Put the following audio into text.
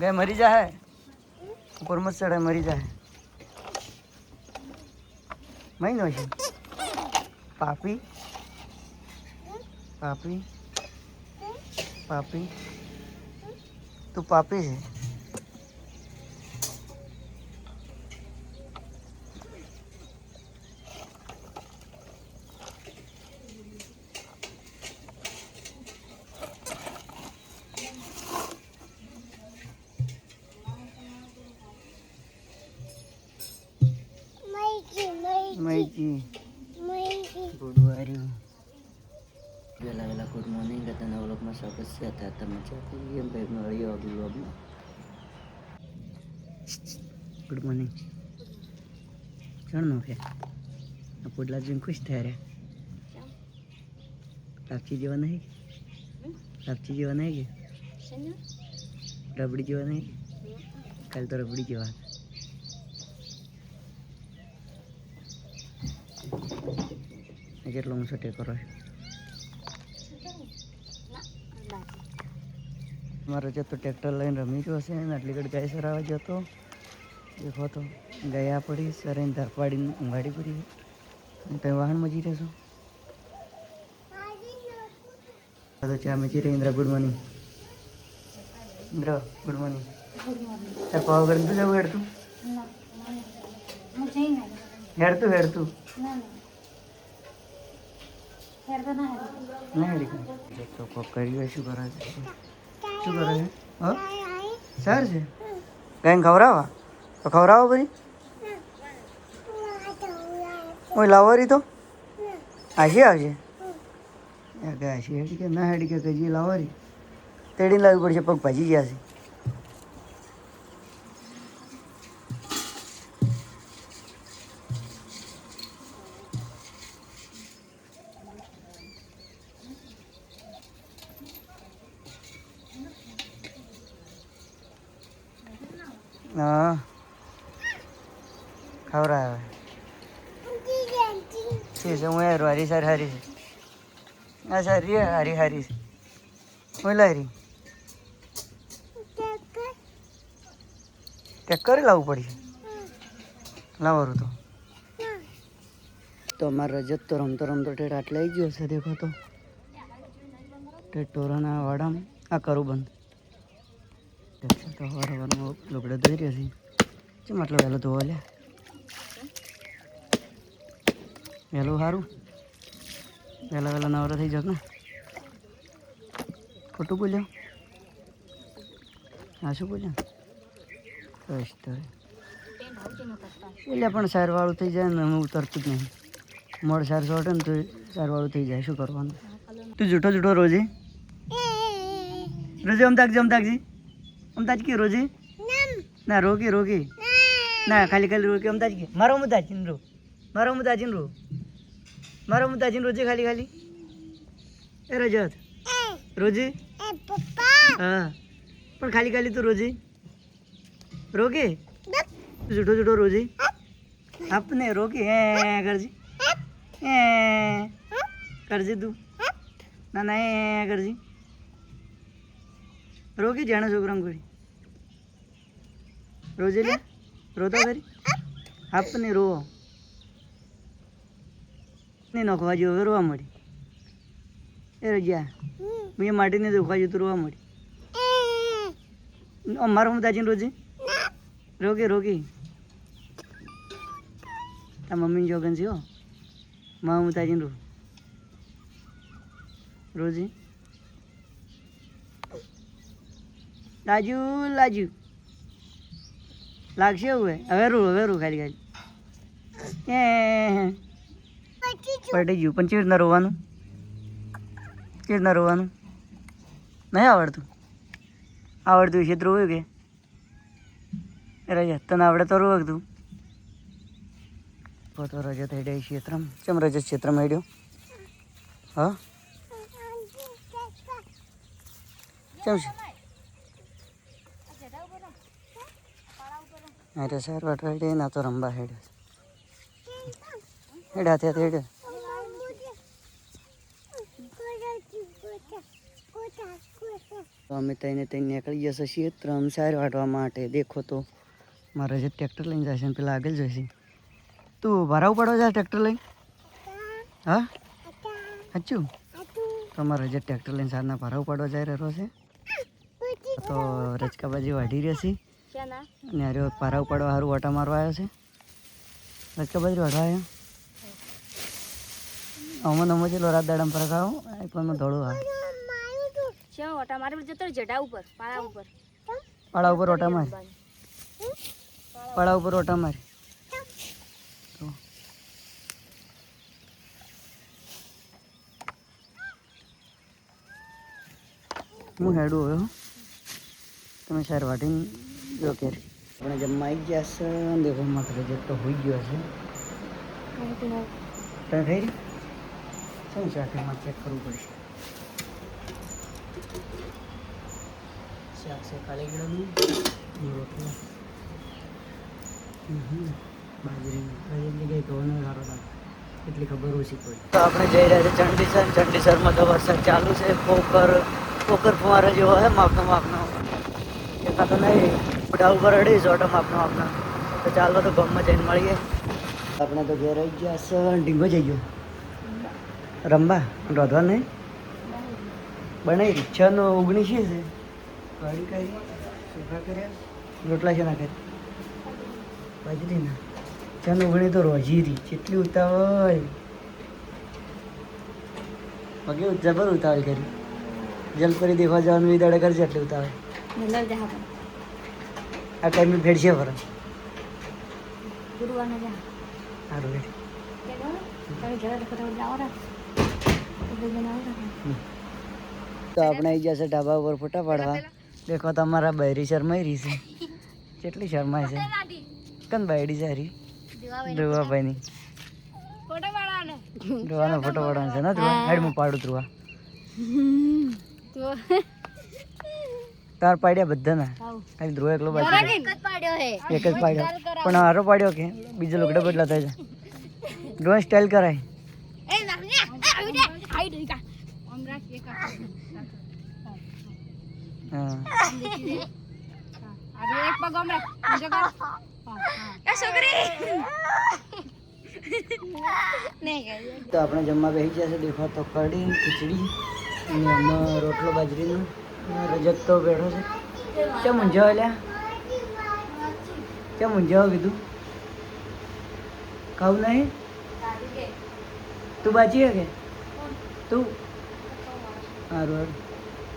गाय मरी जा है ऊपर मत चढ़े मरी जा है मैं नहीं पापी पापी पापी तू पापी है गुड मॉर्निंग गुड मॉर्निंग कहते हैं लोग में स्वागत से आता है मजा ये बैग में गई अभी गुड मॉर्निंग चढ़ नो के पुडला जी खुश थे रे लापची जीवन है लापची जीवन है रबड़ी जीवन है कल तो रबड़ी जीवन કેટલો ઊંચો ટેકો રહ્યો મારો જતો ટ્રેક્ટર લઈને રમી ગયો છે ને આટલી ઘડી ગાય સરાવા જતો દેખો તો ગયા પડી સરાઈને ધાર પાડીને ઊંઘાડી પડી તમે વાહન મજી રહેશો તો ચા મજી રહી Indira good morning Indra good morning તાર પાવાગઢ તું જવું હેડતું હેડતું હેડતું नहीं तो पकड़िए शू करे हाँ सर से कहीं खवरावा तो खवरावा भाई वो लावारी तो आशी आशी आशी हेडी के ना हेडी के कजी लावारी तेड़ी लावी पड़े पग भाजी गया से हाँ खबर आया ठीक है मैं हरी सर हरी से अच्छा हरी हरी हरी से मैं ला रही टेक्कर लावू पड़ी लावरू तो अमर रजत तो रमतो टेट आटले आई गयो से देखो तो टेट टोराना वाड़ा आ करू बंद तो हर लुगड़े धोई रही थी चम मतलब वहेलो धोवा लिया वहेलो सारू वहेला वहेला नवरा थी जात ने खोटू बोलिया हाँ शू बोलिया बस तो એટલે પણ સારવાળું થઈ જાય ને હું ઉતરતું જ નહીં મોડ સાર સોટે ને તો સારવાળું થઈ જાય શું કરવાનું તું જૂઠો જૂઠો રોજી રોજી અમદાજી અમદાજ કે રોજી ના રોકી રોકી ના ખાલી ખાલી રોકી અમદાજ કે મારો મુદાજીન રો મારો મુદાજીન રોજી ખાલી ખાલી એ રજત રોજી હા પણ ખાલી ખાલી તું રોજી રોકી જૂઠો જૂઠો રોજી આપને રોકી હે કરજી હે કરજી તું ના ના હે કરજી रोगी जाने छोकरा को रोजे ले रोता करी आपने रो नहीं नखवा जो रोवा मड़ी ए रजिया मुझे माटी ने दुखवा जो तो रोवा मड़ी मारो मुताजी रोजे रोगी रोगी ता मम्मी जोगन सी हो माँ मुताजी रो रोजी लाजू लाजू लागशे हुए હવે રું ખાલી ખાલી પડી ગયું પણ ચીડ ના રોવાનું નહીં આવડતું છે રોવું કે રજત તને આવડે તો રોવ તું તો રજત હેડ્યા ક્ષેત્રમાં ચમ રજત ક્ષેત્રમાં હેડ્યો હા ચમ છે अरे सर बट हेडे ना तो रंबा हेड हेडाते हेड અમે તઈને નીકળી જશે ક્ષેત્ર સાર વાટવા માટે. દેખો તો મારે જે ટ્રેક્ટર લઈને જશે ને પેલા આગળ જશે. તું ભરાવું પડવા જાય ટ્રેક્ટર લઈને? હા સાચું? તમારે જે ટ્રેક્ટર લઈને સારના ભરાવું પડવા જાય રહ્યો છે તો રચકાબાજી વાઢી રહેશે અને અરે ભરાવું પડવા સારું ઓટા મારવા આવ્યો છે. રચકાબાજી વાઢવા આવ્યો અમન અમો ચેલો રાત દાડામાં ફરક આવો પણ ધોળું આવે પાડા ઉપર ઓટા મારી પાડા ઉપર ઓટા મારી હું હેડું હવે તમે સાર વાટીને જો કે આપણે જમવા આવી ગયા છે. દેખો માત્ર જેટલો હોઈ ગયો છે તમે થઈ રહી શું શાકમાં ચેક કરવું પડશે. શાક છે કાળી ગળાનું રોટલા બાજરીની જગ્યાએ ઘઉંનો સારો થાય એટલી ખબર ઓછી પડી. તો આપણે જઈ રહ્યા છીએ ચંડીસર. ચંડીસરમાં તો વરસાદ ચાલુ છે. પોકર ફુવારા જેવો છે માપનો એકાતો નહીં મોઢા ઉપર અડીશ ઓટો માપનો તો ચાલો તો ગામમાં જઈને મળીએ. આપણે તો ઘેર આવી ગયા છે. ઢીંગો જઈ ગયો રમવા રોધવા નહીં બનાવી રિક્ષાનો 19 છે ગાડી કરી સુખા કર્યા રોટલા છે ના કરી બાજરીના ચાનો 19 તો રોજીરી જેટલી ઉતાવળ પગે જબર ઉતાવળ કરી જલપરી દેખવા જવાનું એ દાડે કરશે એટલી ઉતાવળ આ ટાઈમે ભેડશે ફરક સારું તો આપણે આવી જશે ઢાબા ઉપર ફોટા પાડવા. દેખો તમારા બૈરી શરમાઈ રહી છે. કેટલી શરમાય છે કન બાયડી સારી ધ્રુવાભાઈની ધ્રુવાનો ફોટો પાડવાનો છે ને ધ્રુવા હેડ હું પાડું ધ્રુવા તાર પાડ્યા બધાના ખાલી ધ્રુવ એકલો બાકી એક જ પાડ્યો પણ હારો પાડ્યો કે બીજો લુગડા બદલા થાય છે. ધ્રુવ સ્ટાઇલ કરાય તો આપણે જમવા બેસી જશે. દેખો તો કઢી ખીચડી અને આમાં રોટલો બાજરીનો રજત તો બેઠો છે. કેમ ઊંઝાવ લ્યા કેમ ઊંઝાવ કીધું ખાવું નહીં તું બાજી હે કે તું સારું